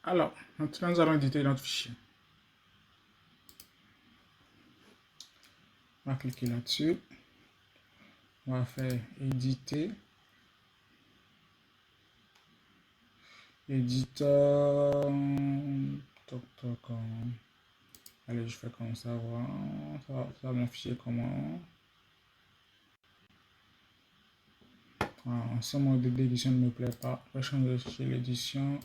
Alors, maintenant nous allons éditer notre fichier. On va cliquer là-dessus. On va faire éditer. Éditeur. Toc, toc. Allez, je fais comme ça. Voilà. Ça va m'afficher comment. Ce mode d'édition ne me plaît pas. Je vais changer chez l'édition.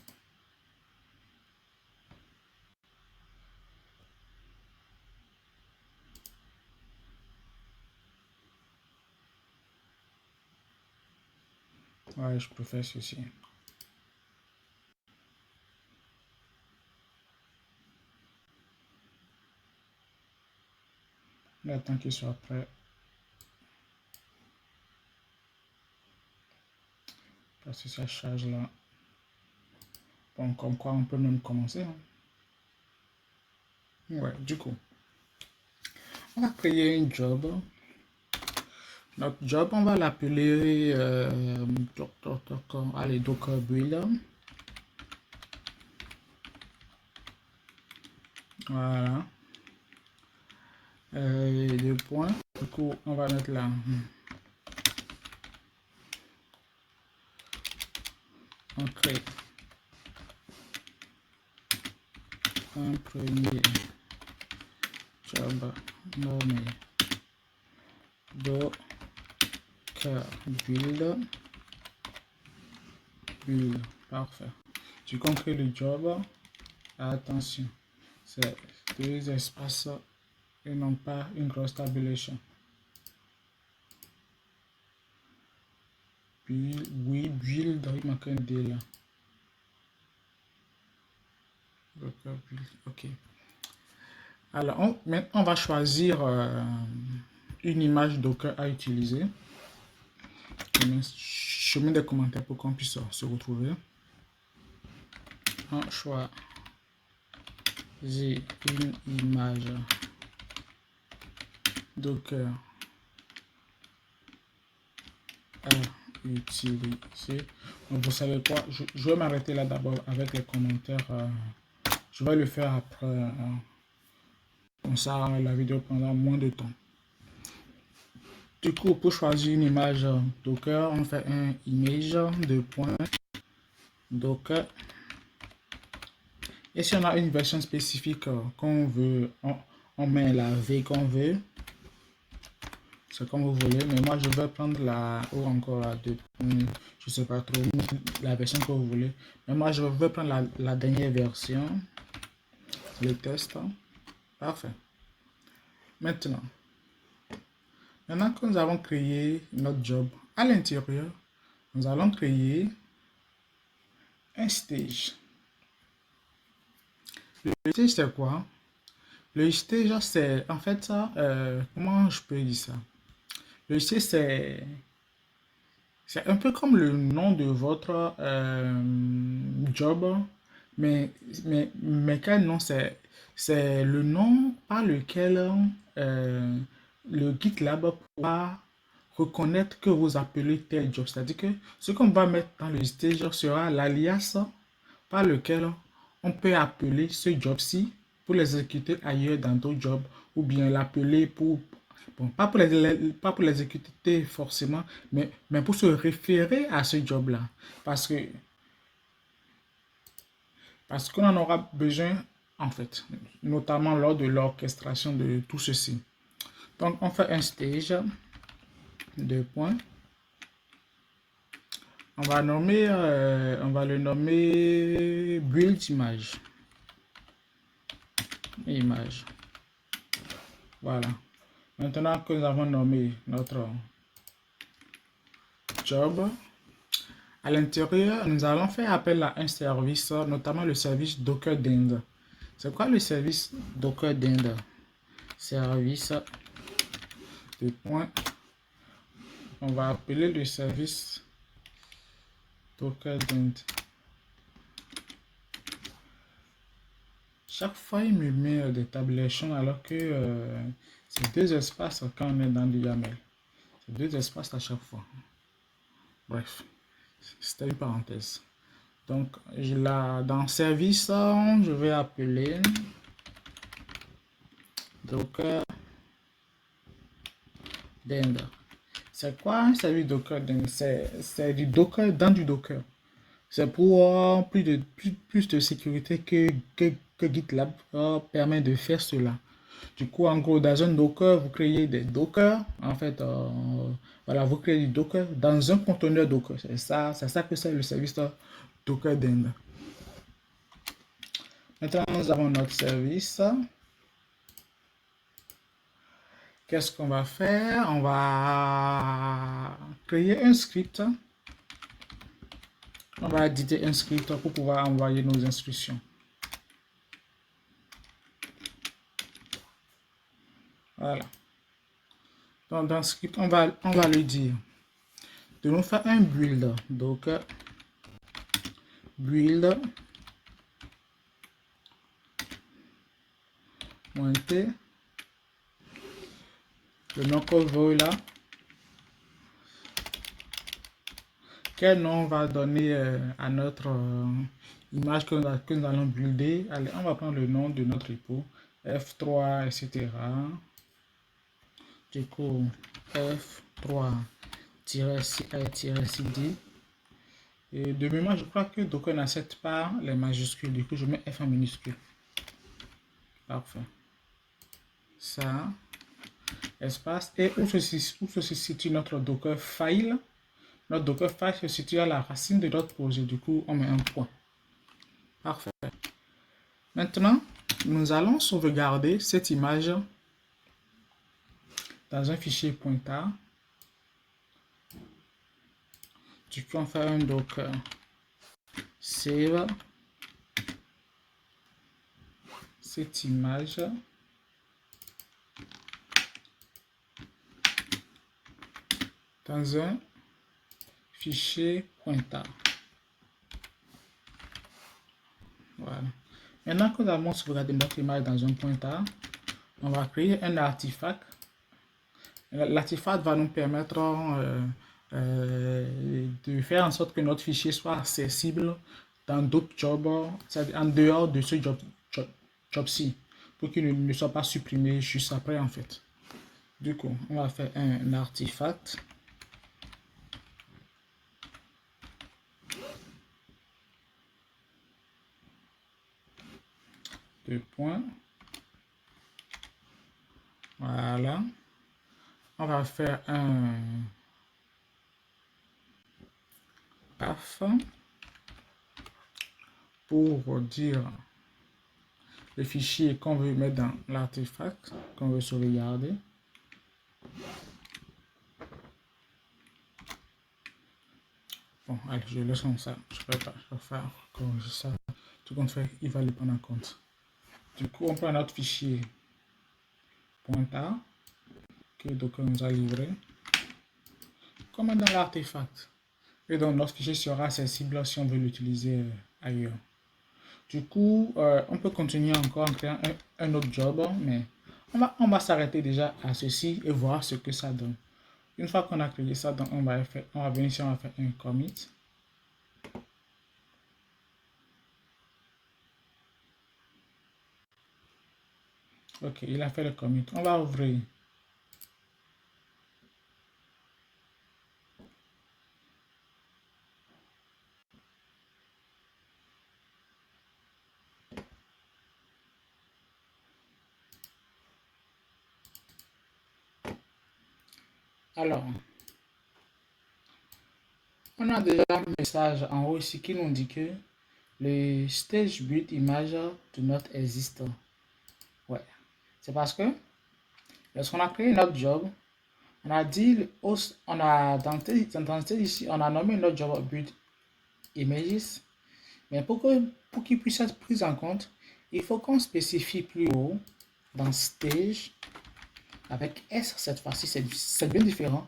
Ouais, je peux faire ceci. J'attends qu'il soit prêt. Parce que ça charge là. Bon, comme quoi on peut même commencer. Hein. Ouais, du coup, on va créer un job. Notre job, on va l'appeler allez, Docker Build. Voilà. Deux points. Du coup, on va mettre là. On crée un premier job nommé Docker Build. Parfait. Tu crée le job. Attention, c'est deux espaces et non pas une grosse tabulation. Puis, oui, build, il manque un D là. Ok. Alors, maintenant, on va choisir une image Docker à utiliser. Je mets des commentaires pour qu'on puisse se retrouver. On choisit une image Docker à utiliser. Donc, vous savez quoi? Je vais m'arrêter là d'abord avec les commentaires. Je vais le faire après. Comme ça, la vidéo prendra moins de temps. Du coup, pour choisir une image Docker, on fait un image de point Docker. Et si on a une version spécifique qu'on veut, on met la V qu'on veut. C'est comme vous voulez, mais moi je vais prendre la ou encore la 2. Je sais pas trop la version que vous voulez. Mais moi je vais prendre la dernière version. Le test. Parfait. Maintenant que nous avons créé notre job, à l'intérieur, nous allons créer un stage. Le stage c'est quoi? Le stage c'est en fait ça, comment je peux dire ça? Le stage c'est un peu comme le nom de votre job, mais quel nom c'est le nom par lequel le GitLab pourra reconnaître que vous appelez tel job. C'est-à-dire que ce qu'on va mettre dans le stage sera l'alias par lequel on peut appeler ce job-ci pour l'exécuter ailleurs dans d'autres jobs ou bien l'appeler pour, bon, pas pour l'exécuter forcément, mais pour se référer à ce job-là. Parce que, parce qu'on en aura besoin, en fait, notamment lors de l'orchestration de tout ceci. Donc, on fait un stage, deux points. On va le nommer build image. Image. Voilà. Maintenant que nous avons nommé notre job, à l'intérieur, nous allons faire appel à un service, notamment le service Docker Dend. C'est quoi le service Docker Dend? Service de point. On va appeler le service Docker Dend. Chaque fois, il me met des tabulations alors que c'est deux espaces quand on est dans du YAML. C'est deux espaces à chaque fois. Bref, c'était une parenthèse. Donc, dans service, je vais appeler Docker Dend. C'est quoi un service Docker Dend? C'est du Docker dans du Docker. C'est pour plus de sécurité que GitLab permet de faire cela. Du coup, en gros, dans un Docker, vous créez des Docker. En fait, voilà, vous créez du Docker dans un conteneur Docker. C'est ça que c'est le service Docker Dend. Maintenant, nous avons notre service. Qu'est-ce qu'on va faire? On va créer un script. On va éditer un script pour pouvoir envoyer nos instructions. Voilà. Donc, dans le script, on va lui dire de nous faire un build. Donc, build monter le nom qu'on veut là. Quel nom on va donner à notre image que nous allons builder? Allez, on va prendre le nom de notre repo, F3, etc. Du coup, F3-cd. Et de mémoire, je crois que Docker n'accepte pas les majuscules. Du coup, je mets F en minuscule. Parfait. Ça, espace. Et où se situe notre Docker file? Notre Docker file se situe à la racine de notre projet. Du coup, on met un point. Parfait. Maintenant, nous allons sauvegarder cette image dans un fichier pointard. Du coup, on fait un Docker save cette image dans un fichier pointard. Voilà. Maintenant que nous avons sauvegardé notre image dans un pointard, on va créer un artefact. L'artefact va nous permettre de faire en sorte que notre fichier soit accessible dans d'autres jobs, en dehors de ce job-ci, pour qu'il ne soit pas supprimé juste après en fait. Du coup, on va faire un artefact. Deux points. Voilà. On va faire un path pour dire le fichier qu'on veut mettre dans l'artefact, qu'on veut sauvegarder. Bon, allez, je laisse comme ça. Je ne vais pas faire comme ça. Tout compte fait, il va le prendre en compte. Du coup, on prend notre fichier pointard que Docker nous a livré, comme dans l'artefact. Et donc, notre fichier sera accessible si on veut l'utiliser ailleurs. Du coup, on peut continuer encore en créant un autre job, mais on va s'arrêter déjà à ceci et voir ce que ça donne. Une fois qu'on a créé ça, donc on va venir ici, on va faire un commit. Ok, il a fait le commit. On va ouvrir. Alors, on a déjà un message en haut ici qui nous dit que le stage build image do not exist. Ouais, c'est parce que lorsqu'on a créé notre job, on a dit, on a dans ici, on a nommé notre job build images, mais pour qu'il puisse être pris en compte, il faut qu'on spécifie plus haut dans stage avec S cette fois-ci, c'est bien différent.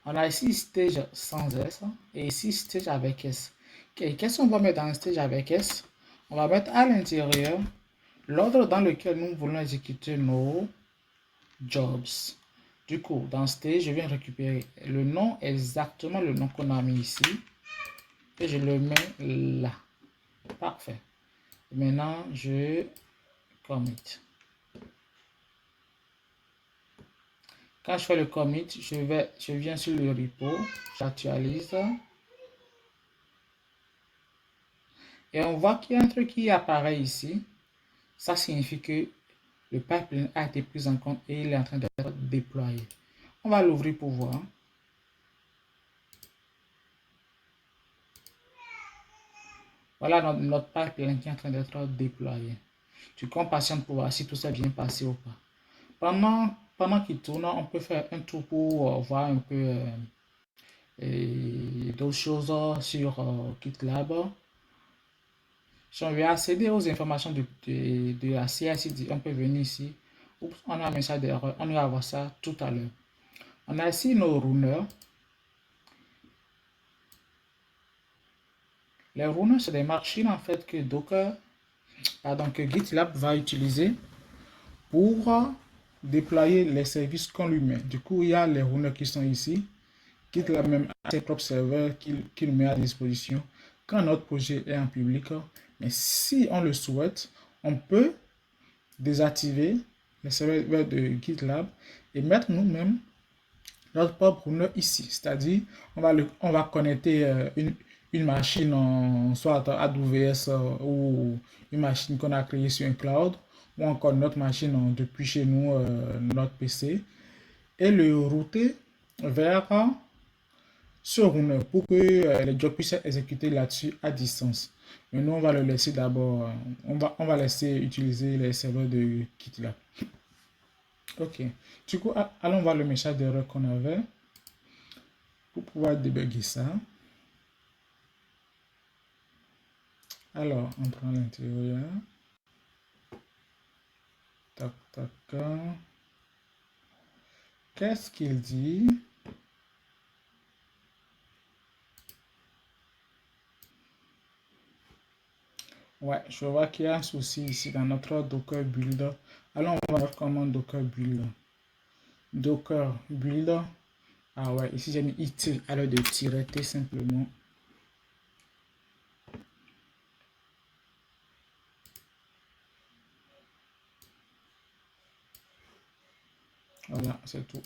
On a ici stage sans S et ici stage avec S. Qu'est-ce qu'on va mettre dans stage avec S? On va mettre à l'intérieur l'ordre dans lequel nous voulons exécuter nos jobs. Du coup, dans stage, je viens récupérer le nom, exactement le nom qu'on a mis ici, et je le mets là. Parfait. Maintenant, je commit. Quand je fais le commit, je viens sur le repo, j'actualise. Et on voit qu'il y a un truc qui apparaît ici. Ça signifie que le pipeline a été pris en compte et il est en train d'être déployé. On va l'ouvrir pour voir. Voilà notre pipeline qui est en train d'être déployé. Tu comptes patiente pour voir si tout s'est bien passé ou pas. Pendant qu'il tourne, on peut faire un tour pour voir un peu d'autres choses sur GitLab. Si on veut accéder aux informations de la CI/CD, on peut venir ici. Oups, on a un message d'erreur. On va voir ça tout à l'heure. On a ici nos runners. Les runners, c'est des machines en fait que que GitLab va utiliser pour déployer les services qu'on lui met. Du coup, il y a les runners qui sont ici. GitLab même a ses propres serveurs qu'il met à disposition quand notre projet est en public. Mais si on le souhaite, on peut désactiver les serveurs de GitLab et mettre nous-mêmes notre propre runner ici. C'est-à-dire, on va connecter une machine soit AWS ou une machine qu'on a créée sur un cloud ou encore notre machine depuis chez nous, notre PC, et le router vers ce runner pour que les jobs puissent être exécutés là-dessus à distance. Mais nous, on va le laisser d'abord, on va laisser utiliser les serveurs de GitLab. Ok. Du coup, allons voir le message d'erreur qu'on avait pour pouvoir débugger ça. Alors, on prend l'intérieur. Tac, tac. Qu'est-ce qu'il dit? Ouais, je vois qu'il y a un souci ici dans notre Docker build. Alors, on va voir comment Docker build. Docker build. Ah ouais, ici j'ai mis it à l'heure de tirer T simplement. Voilà, c'est tout.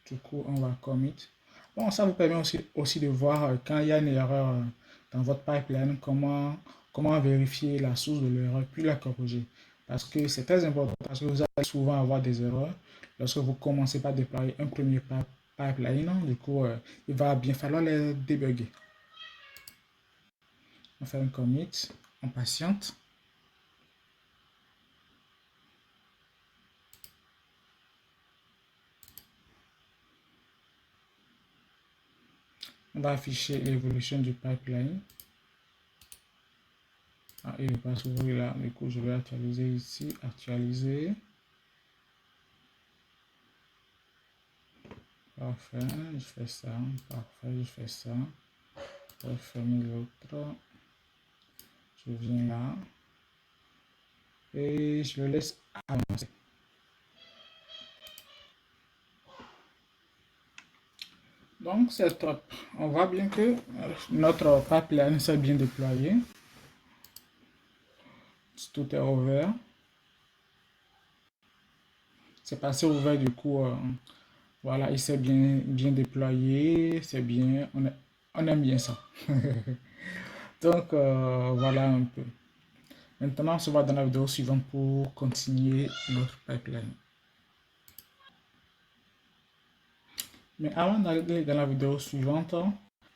Du coup, on va commit. Bon, ça vous permet aussi de voir quand il y a une erreur dans votre pipeline, comment vérifier la source de l'erreur, puis la corriger. Parce que c'est très important, parce que vous allez souvent avoir des erreurs lorsque vous commencez par déployer un premier pipeline. Du coup, il va bien falloir les débugger. On fait un commit, on patiente. On va afficher l'évolution du pipeline. Ah, il ne va pas s'ouvrir là. Du coup, je vais actualiser ici. Actualiser. Parfait. Je fais ça. Parfait. Je fais ça. Je vais fermer l'autre. Je viens là. Et je le laisse avancer. Donc, c'est top. On voit bien que notre pipeline s'est bien déployé. Tout est ouvert. C'est passé ouvert du coup. Voilà, il s'est bien déployé. C'est bien. On aime bien ça. Donc, voilà un peu. Maintenant, on se voit dans la vidéo suivante pour continuer notre pipeline. Mais avant d'aller dans la vidéo suivante,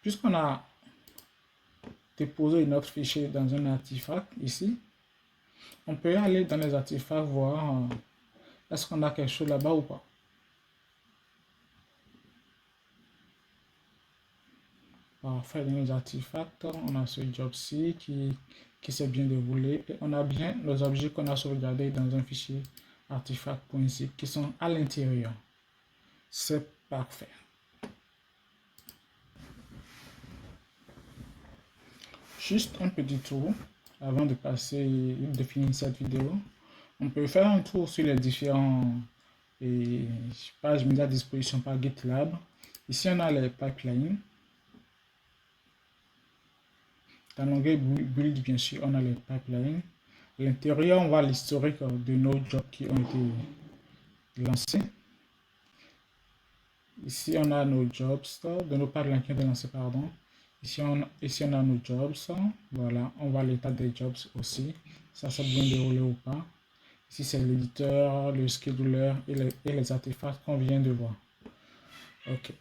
puisqu'on a déposé notre fichier dans un artefact ici, on peut aller dans les artefacts voir est-ce qu'on a quelque chose là-bas ou pas. Parfait, dans les artefacts, on a ce job-ci qui s'est bien déroulé et on a bien les objets qu'on a sauvegardés dans un fichier artefact.zip qui sont à l'intérieur. C'est parfait. Juste un petit tour avant de finir cette vidéo. On peut faire un tour sur les différents pages mises à disposition par GitLab. Ici, on a les pipelines. Dans l'onglet build, bien sûr, on a les pipelines. À l'intérieur, on voit l'historique de nos jobs qui ont été lancés. Ici, on a nos jobs, de nos pipelines qui ont été lancés, pardon. Ici, on a nos jobs. Voilà, on voit l'état des jobs aussi. Ça s'est bien déroulé ou pas. Ici, c'est l'éditeur, le scheduler et les artefacts qu'on vient de voir. Ok.